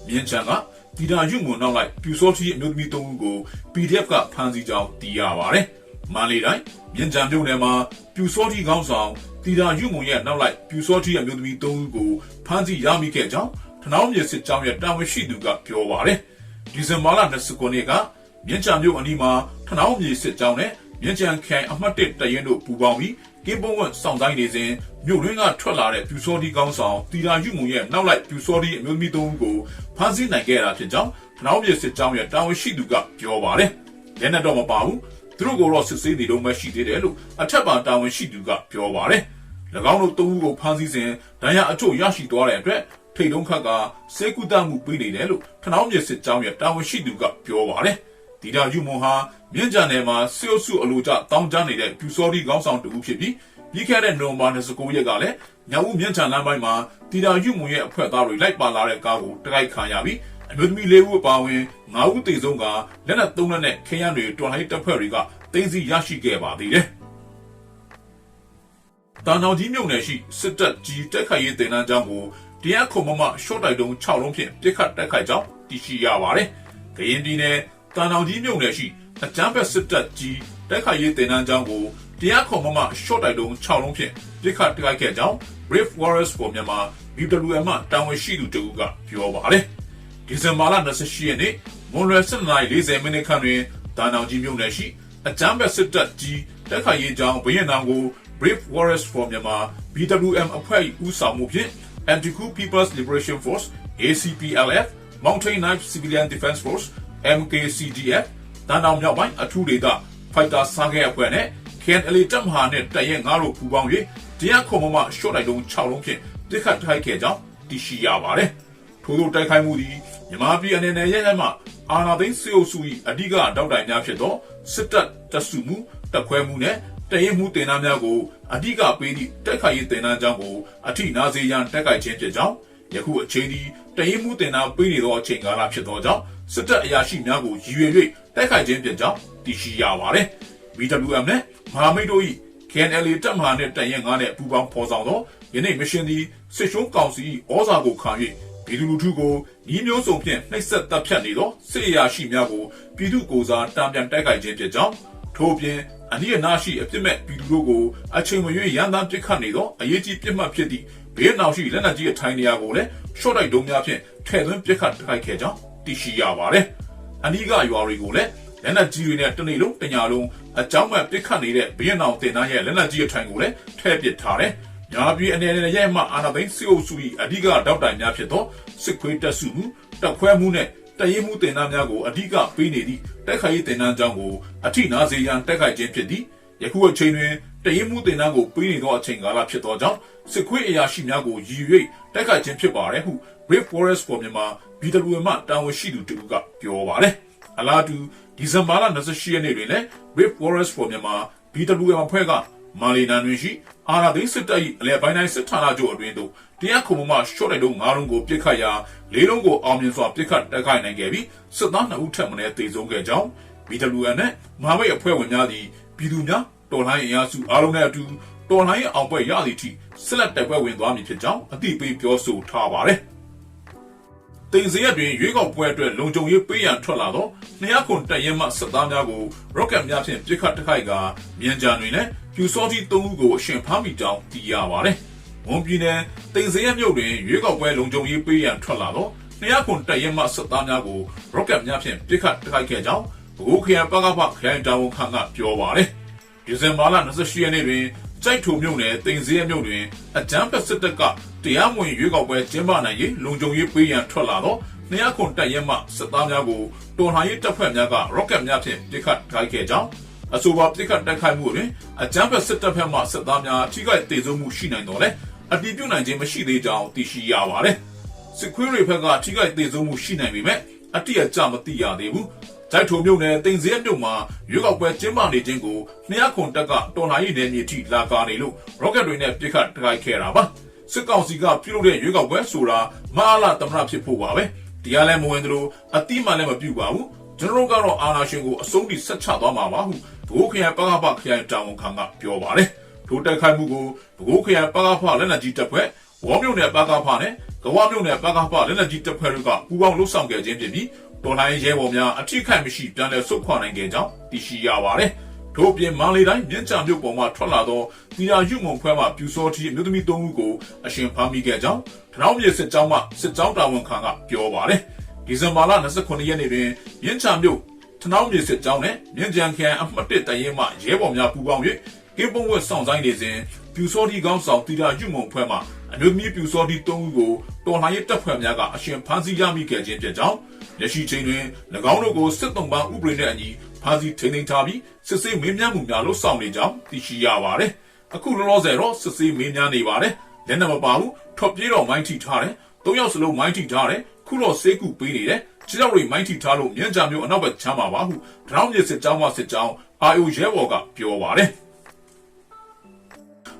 မြန်ချန်ကတီတာယူမွန်နောက်လိုက်ပြူစောထီအမျိုးသမီး3ဦးကို PDF ကဖမ်းဆီးကြောင်းသိရပါတယ်မန္တလေးတိုင်းမြန်ချန်မြို့နယ်မှာပြူစောထီခေါင်းဆောင်တီတာယူမွန်ရဲ့နောက်လိုက်ပြူစောထီအမျိုးသမီး3ဦးကိုဖမ်းဆီးရမိခဲ့ကြောင်းထနောင်းမြေစစ်ကြောင်းရဲ့တာဝန်ရှိသူကပြောပါတယ်ဒီဇင်ဘာလ29ရက်ကမြန်ချန်မြို့အနီးမှာထနောင်းမြေစစ်ကြောင်းနဲ့မြန်ချန်ခိုင်အမှတ်1တရင်တို့ပူးပေါင်းပြီးကင်းပုံးဝတ်စောင့်တိုင်းနေစဉ်မြို့ရင်းကထွက်လာတဲ့ပြူစောတီကောင်းဆောင်တီတာယူမုံရဲ့နောက်လိုက်ပြူစောတီအမျိုးသမီး3ဦးကိုဖမ်းဆီးနိုင်ခဲ့တာဖြစ်ကြောင်းထနောင်းမြေစစ်ကြောင်းရဲ့တာဝန်ရှိသူကပြောပါတယ်။လက်နက်တော့မပါဘူး။သူတို့ကိုတော့စစ်ဆေးနေတော့မှရှိသေးတယ်လို့အထက်ပါတာဝန်ရှိသူကပြောပါတယ်။၎င်းတို့3ဦးကိုဖမ်းဆီးစဉ်ဒဏ်ရာအချို့ရရှိသွားတဲ့အတွက်ထိတ်တုံးခတ်ကစေကူတမှုပေးနေတယ်လို့ထနောင်းမြေစစ်ကြောင်းရဲ့တာဝန်ရှိသူကပြောပါတယ်။တီတာယူမုံဟာမြင့်ကြံနယ်မှာစေအုပ်စုအလိုကျတောင်းကြနေတဲ့ပြူစောတီကောင်းဆောင်တူဖြစ်ပြီးပြီးခဲ့တဲ့နိုဝင်ဘာ29ရက်ကလည်းညောင်ဦးမြင့်ချန်လမ်းပိုင်းမှာတီတာယူမွန်ရဲ့အဖွဲ့သားတွေလိုက်ပါလာတဲ့ကားကိုတိုက်ခိုက်ခံရပြီးအမျိုးသမီး4ဦးအပါအဝင်9ဦးသေဆုံးကလက်နက်3လက်နဲ့ခရမ်းတွေတော်လှန်ရေးတပ်ဖွဲ့တွေကတင်းစီရရှိခဲ့ပါသေးတယ်။တန်တောင်ကြီးမြို့နယ်ရှိစစ်တပ်ကြီးတိုက်ခိုက်ရေးတင်နန်းကျောင်းကိုတရားခုံမရှော့တိုက်တုံး6လုံးဖြင့်ပစ်ခတ်တိုက်ခိုက်ကြောင်းသိရှိရပါတယ်။ကရင်ပြည်နယ်တန်တောင်ကြီးမြို့နယ်ရှိအကြမ်းဖက်စစ်တပ်ကြီးတိုက်ခိုက်ရေးတင်နန်းကျောင်းကိုတရားခုံမရှော့တိုက်တုံး6လုံးဖြင့်ပစ်ခတ်တိုက်ခိုက်ခဲ့ကြောင်း Brave Warriors for Myanmar BWM တာဝန်ရှိသူတို့ကပြောပါတယ်။ဒီဇင်ဘာလ28ရက်နေ့မွန်လွယ်7:40မိနစ်ခန့်တွင်တန်တောင်ကြီးမြို့နယ်ရှိအကြမ်းဖက်စစ်တပ်ကြီးတိုက်ခိုက်ရေးကျောင်းဘရင်နောင်ကို Brave Warriors for Myanmar BWM အဖွဲ့ဦးဆောင်မှုဖြင့် Anti-Coup People's Liberation Force ACPLF Mountain Knife Civilian Defense Force MKCDF တန်တောင်မြောက်ပိုင်းအထူးဒေသဖိုက်တာစားခဲ့အဖွဲ့နဲ့ KNLA တပ်မဟာနဲ့တရင်9တို့ပူးပေါင်း၍တရားခုံမရှော့တိုက်တုံး6လုံးဖြင့်တစ်ခတ်တိုက်ခဲ့ကြောင်းသိရှိရပါတယ်။ထို့သောတိုက်ခိုက်မှုသည်မြန်မာပြည်အနေနဲ့ရဲမှအာဏာသိမ်းစစ်အုပ်စု၏အဓိကတောက်တိုင်များဖြစ်သောစစ်တပ်တပ်စုမှုတပ်ခွဲမှုနဲ့တရင်မှုတင်နန်းများကိုအဓိကပေးသည့်တိုက်ခိုက်ရေးတင်နန်းကြောင်းကိုအထိနာစေရန်တိုက်ခိုက်ခြင်းဖြစ်ကြောင်းယခုအချိန်သည်တရင်မှုတင်နန်းပေးနေသောအချိန်ကာလဖြစ်သောကြောင့်စစ်တပ်အရာရှိများကိုရည်ရွယ်၍တိုက်ခိုက်ခြင်းဖြစ်ကြောင်းသိရှိရပါတယ်။ BWM နဲ့မဟာမိတ်တို့၏ KNLA တပ်မဟာနဲ့တရင်9နဲ့ပူးပေါင်းဖော်ဆောင်သောယနေ့မရှင်သည်စစ်ရှုံးကောင်စီ၏ဩဇာကိုခံ၍ပြည်သူလူထုကိုဤမျိုးစုံဖြင့်နှိပ်စက်တပ်ဖြတ်နေသောစစ်အရာရှိများကိုပြည်သူကိုယ်စားတံပြန်တိုက်ခိုက်ခြင်းဖြစ်ကြောင်းထို့ပြင်အနည်းအနာရှိအပြစ်မဲ့ပြည်သူတို့ကိုအချိန်မရွေးရန်သားပစ်ခတ်နေသောအရေးကြီးပြစ်မှတ်ဖြစ်သည့်ဘေးနောက်ရှိလက်နက်ကြီးအထိုင်နေရာကိုလည်းရှော့တိုက်တုံးများဖြင့်ထည့်သွင်းပစ်ခတ်တိုက်ခိုက်ခဲ့ကြောင်းသိရှိရပါတယ်။အနီးကရွာတွေကိုလည်းလက်နက်ကြီးတွေနဲ့တနေ့လုံးတညလုံးအကြောင်းမဲ့ပစ်ခတ်နေတဲ့ဘေးနောက်တင်သားရဲ့လက်နက်ကြီးအထိုင်ကိုလည်းထည့်ပစ်ထားတယ်။ညာပြည်အနေနဲ့ရဲမှအာဏာသိမ်းစစ်အုပ်စု၏အဓိကတောက်တိုင်များဖြစ်သောစစ်ခွေးတပ်စုမှုတပ်ခွဲမှုနဲ့တရင်မှုတင်သားများကိုအဓိကပေးနေသည့်တိုက်ခိုက်ရေးတင်သားကြောင်းကိုအထိနာစေရန်တိုက်ခိုက်ခြင်းဖြစ်သည်ယခုအချိန်တွင်တရင်မှုတင်သားကိုပေးနေသောအချိန်ကာလဖြစ်သောကြောင့်စစ်ခွေးအရာရှိများကိုရည်၍တိုက်ခိုက်ခြင်းဖြစ်ပါတယ်ဟု Brave Forest for Myanmar BWM တာဝန်ရှိသူတို့ကပြောပါတယ်အလားတူဒီဇင်ဘာလ28ရက်နေ့တွင်လည်း Brave Forest for Myanmar BWM အဖွဲ့ကမာလီနန်တွင်ရှိအာဏာသိမ်းစစ်တပ်၏အလဲပိုင်းတိုင်းစစ်ဌာနချုပ်အတွင်းသို့တရားခုံမရှော့တိုက်တုံး9လုံးကိုပစ်ခတ်ရာ4လုံးကိုအောင်မြင်စွာပစ်ခတ်တိုက်ခိုက်နိုင်ခဲ့ပြီးစစ်သား2ဦးထပ်မံသေဆုံးခဲ့ကြောင်း BWM နဲ့မဟာမိတ်အဖွဲ့ဝင်များသည်ပြည်သူများတော်လှန်ရေးအင်အားစုအားလုံးနဲ့အတူတော်လှန်ရေးအောင်ပွဲရသည့်အထိဆက်လက်တိုက်ပွဲဝင်သွားမည်ဖြစ်ကြောင်းအသိပေးပြောဆိုထားပါတယ်။တင်စရက်တွင်ရွေးကောက်ပွဲအတွက်လုံခြုံရေးပေးရန်ထွက်လာသော200ခုတရင်မှစစ်သားများကိုရော့ကက်များဖြင့်ပစ်ခတ်တိုက်ခိုက်ကမြန်ကြံတွင်လည်းပြူစောကြီး3ဦးကိုအရှင်ဖမ်းမိကြောင်းသိရပါတယ်။ဝန်ပြည်နယ်တင်စရက်မြို့တွင်ရွေးကောက်ပွဲလုံခြုံရေးပေးရန်ထွက်လာသော200ခုတရင်မှစစ်သားများကိုရော့ကက်များဖြင့်ပစ်ခတ်တိုက်ခိုက်ခဲ့ကြောင်းဘိုးခရိုင်ပကဖခရိုင်တာဝန်ခံကပြောပါတယ်။ဒီဇင်ဘာလ28ရက်နေ့တွင်ကြိုက်ထိုမြို့နယ်တင်စရက်မြို့တွင်အကြမ်းဖက်စစ်တပ်ကတရားမဝင်ရွေးကောက်ပွဲကျင်းပနိုင်ရေးလုံခြုံရေးပေးရန်ထွက်လာသော200ခုတရင်မှစစ်သားများကိုတော်လှန်ရေးတပ်ဖွဲ့များကရော့ကက်များဖြင့်ပစ်ခတ်တိုက်ခဲ့ကြောင်းအဆိုပါပစ်ခတ်တိုက်ခိုက်မှုတွင်အကြမ်းဖက်စစ်တပ်ဖက်မှစစ်သားများထိခိုက်ဒေဆုံးမှုရှိနိုင်တော်လဲအတည်ပြုနိုင်ခြင်းမရှိသေးကြောင်းသိရှိရပါတယ်။စစ်ခွေးတွေဘက်ကထိခိုက်ဒေဆုံးမှုရှိနိုင်ပေမဲ့အတိအကျမသိရသေးဘူး။ကြိုက်ထိုမြို့နယ်တင်စရက်မြို့မှာရွေးကောက်ပွဲကျင်းပနေခြင်းကို200ခုတပ်ကတော်လှန်ရေးနယ်မြေထိလာကာနေလို့ရော့ကက်တွေနဲ့ပစ်ခတ်တိုက်ခဲ့တာပါ။စစ်ကောင်စီကပြုလုပ်တဲ့ရွေးကောက်ပွဲဆိုတာမဟာလာသမရဖြစ်ဖို့ပါပဲ။တရားလည်းမဝင်သလိုအတိမှလည်းမပြုပါဘူး။ကျွန်တော်တို့ကတော့အာဏာရှင်ကိုအဆုံးထိဆက်ချသွားမှာပါဟုဘိုးခရိုင်ပကဖခရိုင်တာဝန်ခံကပြောပါတယ်။ထိုတိုက်ခိုက်မှုကိုဘိုးခရိုင်ပကဖလက်နက်ကြီးတပ်ဖွဲ့ ဝေါမြို့နယ်ပကဖနဲ့ကဝမြို့နယ်ပကဖလက်နက်ကြီးတပ်ဖွဲ့တို့ကပူးပေါင်းလှုပ်ဆောင်ခဲ့ခြင်းဖြစ်ပြီးတော်လှန်ရေးရဲဘော်များအထိခိုက်မရှိပြန်လည်ဆုတ်ခွာနိုင်ခဲ့ကြောင်းသိရှိရပါတယ်။ထို့ပြင်မန္တလေးတိုင်းမြင်းချမြို့ပေါ်မှာထွက်လာသောတီရာယူမုံဖွဲမှပြူစောတိအမျိုးသမီး3ဦးကိုအရှင်ဖမ်းမိခဲ့ကြောင်းထနောင်းမြေစစ်ကြောင်းမှစစ်ကြောင်းတာဝန်ခံကပြောပါတယ်။ဒီဇင်ဘာလ29ရက်နေ့တွင်မြင်းချမြို့ထနောင်းမြေစစ်ကြောင်းနဲ့မြင်းကြံခရိုင်အမှတ်1တရင်မှရဲဘော်များပူးပေါင်း၍ကင်းပုံဝက်ဆောင်ဆိုင်နေစဉ်ပြူစောတိကောင်းဆောင်တီရာယူမုံဖွဲမှအမျိုးသမီးပြူစောတိ3ဦးကိုတော်လှန်ရေးတပ်ဖွဲ့များကအရှင်ဖမ်းဆီးရမိခဲ့ခြင်းဖြစ်ကြောင်းလက်ရှိချိန်တွင်၎င်းတို့ကိုစစ်တုံးပန်းဥပဒေနဲ့အညီဖမ်းဆီးထိန်းသိမ်းထားပြီးစစ်ဆေးမေးမြန်းမှုများလုပ်ဆောင်နေကြောင်းသိရှိရပါတယ်။အခုလောလောဆယ်တော့စစ်ဆေးမေးမြန်းနေပါတယ်။လက်နက်မပါဘူးထွက်ပြေးတော့မိုင်းထိထားတယ်။၃ယောက်စလုံးမိုင်းထိထားတယ်။ခုတော့ဆေးကူပေးနေတယ်။ခြေထောက်တွေမိုင်းထိထားလို့မြင်းကြံမျိုးအနောက်ဘက်ချမ်းပါပါဟုဒရောင်းမြေစစ်ကြောင်းမှစစ်ကြောင်းအာယိုရဲဘော်ကပြောပါတယ်။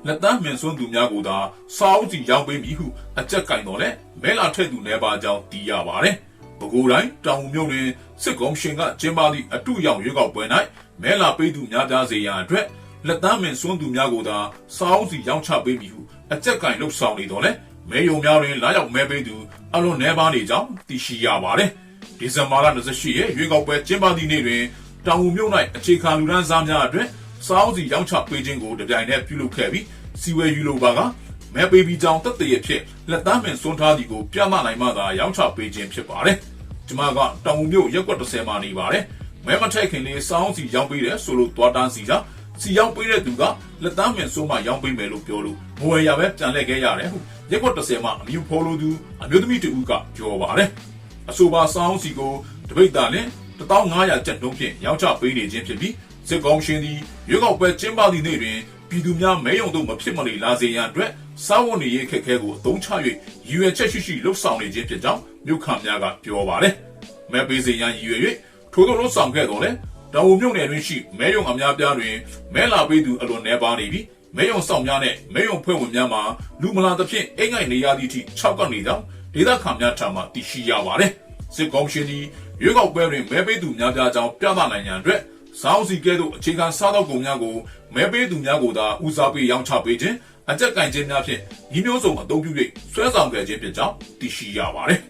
လက်တမ်းမြင်စွန်းသူများကိုသာစာအုပ်စီရောက်ပေးပြီဟုအကြက်ကင်တော်လဲမဲလာထက်သူနေပါကြောင်းသိရပါတယ်။ပဲခူးတိုင်းတောင်ဦးမြို့တွင်စစ်ကော်မရှင်ကကျင်းပသည့်အတူရောက်ရွေးကောက်ပွဲ၌မဲလာပေးသူများပြားစေရန်အတွက်လက်တမ်းမြင်စွန်းသူများကိုသာစာအုပ်စီရောက်ချပေးပြီဟုအကြက်ကင်လှုပ်ဆောင်နေတော်လဲမဲယုံများတွင်လာရောက်မဲပေးသူအလွန်နှဲပါနေကြောင်းသိရှိရပါတယ်။ဒီဇင်ဘာလ28ရက်ရွေးကောက်ပွဲကျင်းပသည့်နေ့တွင်တောင်ဦးမြို့၌အခြေခံလူဒန်းစားများအတွက်စာအုပ်စီရောက်ချပေးခြင်းကိုတပြိုင်တည်းပြုလုပ်ခဲ့ပြီးစီဝဲယူလိုပါကမဲပေးပြီးကြောင်းတသက်ရဖြစ်လက်သားမင်စွန်းထားသည်ကိုပြသနိုင်မှသာရောင်းချပေးခြင်းဖြစ်ပါတယ်။ကျွန်မကတောင်ဦးမြို့ရက်ကွက်30မှာနေပါတယ်။မဲမထိုက်ခင်လေးစောင်းစီရောင်းပေးတယ်ဆိုလို့သွားတန်းစီကြစီရောင်းပေးတဲ့သူကလက်သားမင်စွန်းမှရောင်းပေးမယ်လို့ပြောလို့ငွေရပဲပြန်လှည့်ခဲ့ရတယ်ဟုရက်ကွက်30မှာအမျိုးဖော်လို့သူအမျိုးသမီးတူကပြောပါတယ်။အဆိုပါစောင်းစီကိုတပိတ်သားနဲ့1500ကျပ်နှုန်းဖြင့်ရောင်းချပေးနေခြင်းဖြစ်ပြီးစစ်ကောင်ရှင်သည်ရွေးကောက်ပွဲကျင်းပသည့်နေ့တွင်ပြည်သူများမဲယုံတို့မဖြစ်မနေလာစေရန်အတွက်စာဝန်နေရေးခက်ခဲကိုအသုံးချ၍ရည်ရွယ်ချက်ရှိလှုပ်ဆောင်နေခြင်းဖြစ်ကြောင်းမြို့ခံများကပြောပါတယ်။မဲပေးစေရန်ရည်ရွယ်၍ထိုးထိုးလှုပ်ဆောင်ခဲ့တော်လဲတောင်ဦးမြို့နယ်တွင်ရှိမဲယုံအများပြားတွင်မဲလာပေးသူအလွန်နှဲပါနေပြီးမဲယုံဆောင်များနဲ့မဲယုံဖွဲ့ဝင်များမှာလူမလာသဖြင့်အိမ်ငိုက်နေရသည့်အထိ6ကနေကြောင်းဒေသခံများထံမှသိရှိရပါတယ်။စစ်ကောင်ရှင်သည်ရွေးကောက်ပွဲတွင်မဲပေးသူများပြားကြောင်းပြသနိုင်ရန်အတွက်စောင်းစီကဲ့သို့အခြေခံစားသောက်ကုန်များကိုမဲပေးသူများကိုသာဦးစားပေးရောင်းချပေးခြင်းအကြက်ကင်ခြင်းများဖြင့်ညီမျိုးစုံအသုံးပြု၍ဆွဲဆောင်ခဲ့ခြင်းဖြစ်ကြောင်းသိရှိရပါတယ်။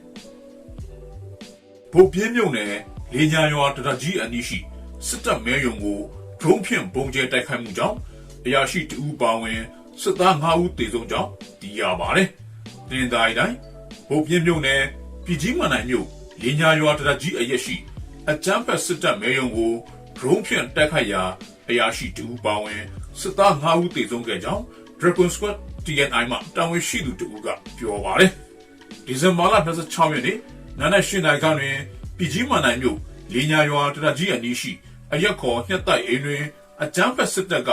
ဗိုလ်ပြင်းမြုံနယ်လေညာရွာတရကြီးအနီးရှိစစ်တပ်မဲယုံကိုဒရုန်းဖြင့်ပုံကျဲတိုက်ခိုက်မှုကြောင့်အရာရှိ2ဦးပါဝင်စစ်သား5ဦးသေဆုံးကြောင်းသိရပါတယ်။တင်တိုင်းတိုင်းဗိုလ်ပြင်းမြုံနယ်ပြည်ကြီးမန်နိုင်မြို့လေညာရွာတရကြီးအရက်ရှိအကြမ်းဖက်စစ်တပ်မဲယုံကိုဒရုန်းဖြင့်တိုက်ခိုက်ရာအရာရှိ2ဦးပါဝင်စစ်သား5ဦးသေဆုံးခဲ့ကြောင်း Dragon Squad TNI မှတာဝန်ရှိသူ2ဦးကပြောပါတယ်။ဒီဇင်ဘာလ26ရက်နေ့နာနက်8နာရီခန့်တွင်ပြည်ကြီးမန်နိုင်မြို့လေညာရွာတရကြီးအနီးရှိအရက်ခေါ်ညှက်တိုက်အိမ်တွင်အကြမ်းဖက်စစ်တပ်က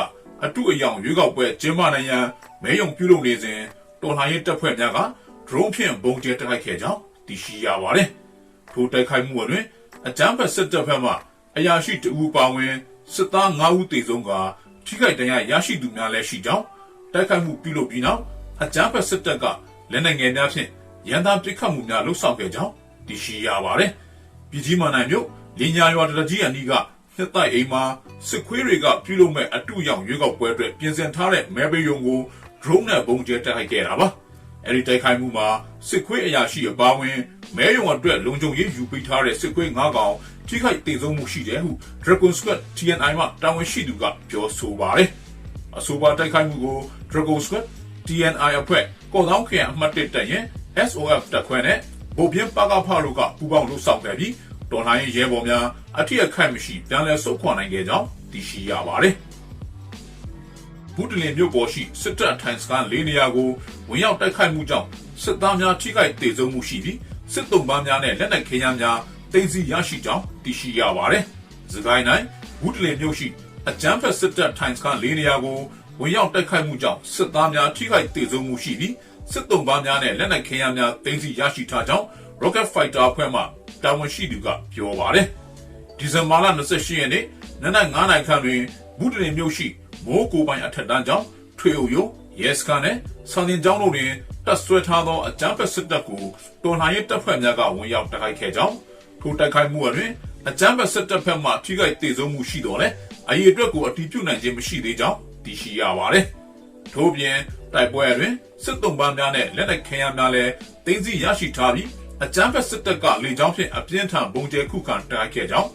အတုအယောင်ရွေးကောက်ပွဲကျင်းပနိုင်ရန်မဲယုံပြုလုပ်နေစဉ်တော်လှန်ရေးတပ်ဖွဲ့များကဒရုန်းဖြင့်ပုံကျဲတိုက်ခိုက်ခဲ့ကြောင်းသိရှိရပါတယ်။ထိုတိုက်ခိုက်မှုတွင်အကြမ်းဖက်စစ်တပ်ဘက်မှအရာရှိ2ဦးပါဝင်စစ်သား5ဦးသေဆုံးကထိခိုက်ဒဏ်ရာရရှိသူများလည်းရှိကြောင်းတိုက်ခိုက်မှုပြုလုပ်ပြီးနောက်အကြမ်းဖက်စစ်တပ်ကလက်နက်ငယ်များဖြင့်ရန်သားပစ်ခတ်မှုများလုပ်ဆောင်ခဲ့ကြောင်းသိရှိရပါတယ်။ပြည်ကြီးမန်နိုင်မြို့လင်းညာရွာတရကြီးအနီးကနှစ်တိုက်အိမ်မှာစစ်ခွေးတွေကပြုလုပ်မဲ့အတုရောင်ရွေးကောက်ပွဲအတွက်ပြင်ဆင်ထားတဲ့မဲပေးရုံကိုဒရုန်းနဲ့ပုံကျဲတိုက်ခိုက်ခဲ့တာပါ။အဲဒီတိုက်ခိုက်မှုမှာစစ်ခွေးအရာရှိအပါအဝင်မဲယုံအတွက်လုံခြုံရေးယူပေးထားတဲ့စစ်ခွေး9ကောင်ထိခိုက်သေဆုံးမှုရှိတယ်ဟု Dragon Squad TNI မှတာဝန်ရှိသူကပြောဆိုပါတယ်။အဆိုပါတိုက်ခိုက်မှုကို Dragon Squad TNI အဖွဲ့ကော့သောင်းခရိုင်အမှတ်1တပ်ရင် SOF တပ်ခွဲနဲ့ဗိုလ်ပြင်းပကဖတို့ကပူးပေါင်းလုပ်ဆောင်ခဲ့ပြီးတော်လှန်ရေးရဲဘော်များအထက်အခိုက်မရှိပြန်လည်ဆုတ်ခွာနိုင်ခဲ့ကြောင်းသိရှိရပါတယ်။ဘူးတလင်မြို့ပေါ်ရှိစစ်တပ်ထိုင်စခန်း၄နေရာကိုဝင်ရောက်တိုက်ခိုက်မှုကြောင့်စစ်သားများထိခိုက်သေဆုံးမှုရှိပြီးစစ်တုံးပန်းများနဲ့လက်နက်ခဲယမ်းများတင်စီရရှိကြောင်းသိရှိရပါတယ်။စကိုင်းတိုင်းဘူးတလင်မြို့ရှိအကြမ်းဖက်စစ်တပ်ထိုင်စခန်း၄နေရာကိုဝင်ရောက်တိုက်ခိုက်မှုကြောင့်စစ်သားများထိခိုက်သေဆုံးမှုရှိပြီးစစ်တုံးပန်းများနဲ့လက်နက်ခဲယမ်းများတင်စီရရှိထားကြောင်း Rocket Fighter အဖွဲ့မှတာဝန်ရှိသူကပြောပါတယ်။ဒီဇင်ဘာလ28ရက်နေ့နနက်9နာရီခန့်တွင်ဘူးတလင်မြို့ရှိမိုးကိုပိုင်အထက်တန်းကျောင်းထွေအုပ်ရုံးရဲစခန်းနဲ့ဆန်တင်ကျောင်းတို့တွင်တပ်ဆွဲထားသောအကြမ်းဖက်စစ်တပ်ကိုတော်လှန်ရေးတပ်ဖွဲ့များကဝင်ရောက်တိုက်ခိုက်ခဲ့ကြောင်းထိုတိုက်ခိုက်မှုအတွင်အကြမ်းဖက်စစ်တပ်ဘက်မှထိခိုက်ဒေဆုံးမှုရှိတော်လဲအရေးအတွက်ကိုအတည်ပြုနိုင်ခြင်းမရှိသေးကြောင်းသိရှိရပါတယ်။ထို့ပြင် တိုက်ပွဲတွင်စစ်တုံးပန်းများနဲ့လက်နက်ခဲယမ်းများလည်းတင်းစီရရှိထားပြီးအကြမ်းဖက်စစ်တပ်ကလေကြောင်းဖြင့်အပြင်းထန်ပုံကျဲခုခံတိုက်ခဲ့ကြောင်း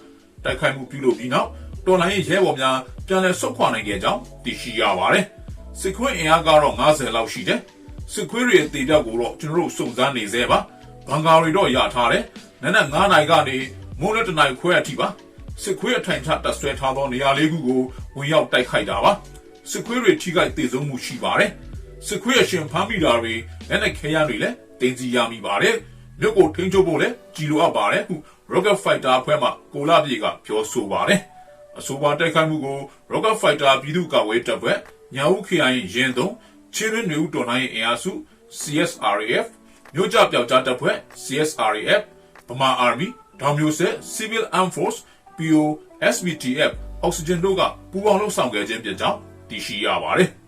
တိုက်ခိုက်မှုပြုလုပ်ပြီးနောက်တော်လိုင်းရဲဘော်များပြန်လည်ဆုတ်ခွာနိုင်ခဲ့ကြောင်းသိရှိရပါတယ်။စစ်ခွေးအင်အားကတော့90လောက်ရှိတယ်။စစ်ခွေးတွေရဲ့တေပြောက်ကိုတော့ကျွန်တော်တို့စုံစမ်းနေသေးပါ။ဘန်ကာတွေတော့ရထားတယ်။နက်နက်9နိုင်ကနေမိုးနဲ့တနိုင်ခွဲအထိပါ။စစ်ခွေးအထိုင်ချတပ်ဆွဲထားသောနေရာလေးခုကိုဝင်ရောက်တိုက်ခိုက်တာပါ။စစ်ခွေးတွေထိခိုက်ဒေဆုံးမှုရှိပါတယ်။စစ်ခွေးအရှင်ဖမ်းမိတာတွေလက်နက်ခဲယမ်းတွေလည်းတင်းစီရမိပါတယ်။မြို့ကိုထိန်းချုပ်ဖို့လည်းကြီးလိုအပ်ပါတယ်ဟု Rocket Fighter အဖွဲ့မှကိုလာပြေကပြောဆိုပါတယ်။အဆိုပါတိုက်ခိုက်မှုကို Rocket Fighter ပြည်သူ့ကာကွယ်တပ်ဖွဲ့ညာဦး KI ရင်တုံးချင်းရင်းနေဦးတော်နိုင်အင်အားစု CSRAF မြို့ကြပြောက်ကြားတပ်ဖွဲ့ CSRAF ဗမာ Army ဒေါမျိုးဆက် Civil Armed Force PO SBTF အောက်ဆီဂျင်တို့ကပူးပေါင်းလှုပ်ဆောင်ခဲ့ခြင်းဖြစ်ကြောင်းသိရှိရပါတယ်။